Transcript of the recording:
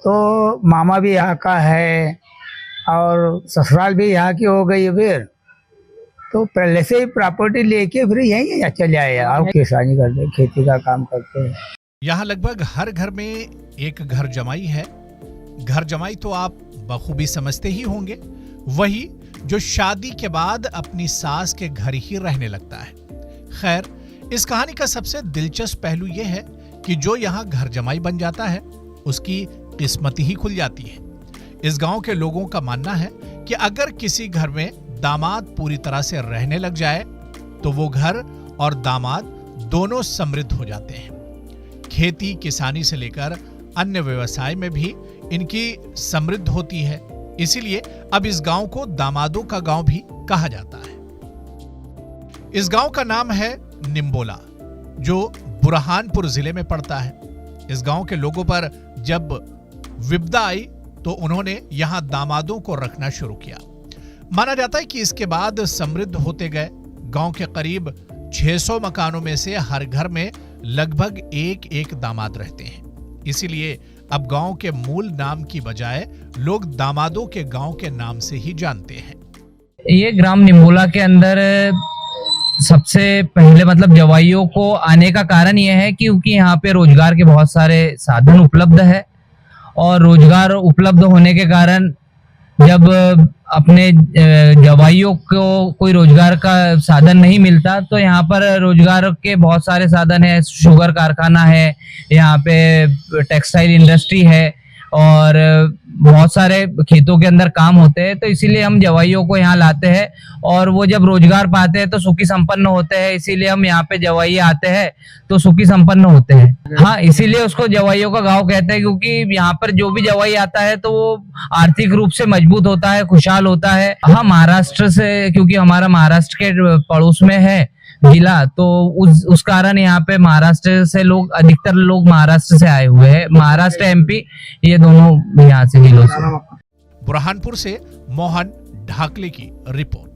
तो मामा भी यहाँ का है और ससुराल भी यहाँ की हो गई है। फिर तो पहले से ही प्रॉपर्टी लेके फिर यहीं चले आए और किसानी करते, खेती का काम करते हैं। यहाँ लगभग हर घर में एक घर जमाई है। घर जमाई तो आप बखूबी समझते ही होंगे, वही जो शादी के बाद अपनी सास के घर ही रहने लगता है। खैर, इस कहानी का सबसे दिलचस्प पहलू यह है कि जो यहाँ घर जमाई बन जाता है उसकी किस्मत ही खुल जाती है। इस गांव के लोगों का मानना है कि अगर किसी घर में दामाद पूरी तरह से रहने लग जाए तो वो घर और दामाद दोनों समृद्ध हो जाते हैं। खेती किसानी से लेकर अन्य व्यवसाय में भी इनकी समृद्ध होती है। इसीलिए अब इस गांव को दामादों का गांव भी कहा जाता है। इस गांव का नाम है निम्बोला, जो बुरहानपुर जिले में पड़ता है। इस गांव के लोगों पर जब विपदा आई तो उन्होंने यहां दामादों को रखना शुरू किया। माना जाता है कि इसके बाद समृद्ध होते गए। गांव के करीब 600 मकानों में से हर घर में लगभग एक एक दामाद रहते हैं। इसीलिए अब गांव के मूल नाम की बजाय लोग दामादों के गांव के नाम से ही जानते हैं। ये ग्राम निम्बोला के अंदर सबसे पहले मतलब जवाइयों को आने का कारण यह है क्योंकि यहाँ पे रोजगार के बहुत सारे साधन उपलब्ध है और रोजगार उपलब्ध होने के कारण जब अपने जवाइयों को कोई रोजगार का साधन नहीं मिलता तो यहाँ पर रोजगार के बहुत सारे साधन है। शुगर कारखाना है, यहाँ पे टेक्सटाइल इंडस्ट्री है और बहुत सारे खेतों के अंदर काम होते हैं। तो इसीलिए हम जवाइयों को यहाँ लाते हैं और वो जब रोजगार पाते हैं तो सुखी संपन्न होते हैं। इसीलिए हम यहाँ पे जवाई आते हैं तो सुखी संपन्न होते हैं। हाँ, इसीलिए उसको जवाइयों का गांव कहते हैं क्योंकि यहाँ पर जो भी जवाई आता है तो वो आर्थिक रूप से मजबूत होता है, खुशहाल होता है। हाँ, महाराष्ट्र से, क्योंकि हमारा महाराष्ट्र के पड़ोस में है जिला, तो उस कारण यहाँ पे महाराष्ट्र से लोग, अधिकतर लोग महाराष्ट्र से आए हुए हैं। महाराष्ट्र एमपी ये दोनों यहाँ से जिलों से। बुरहानपुर से मोहन ढाकले की रिपोर्ट।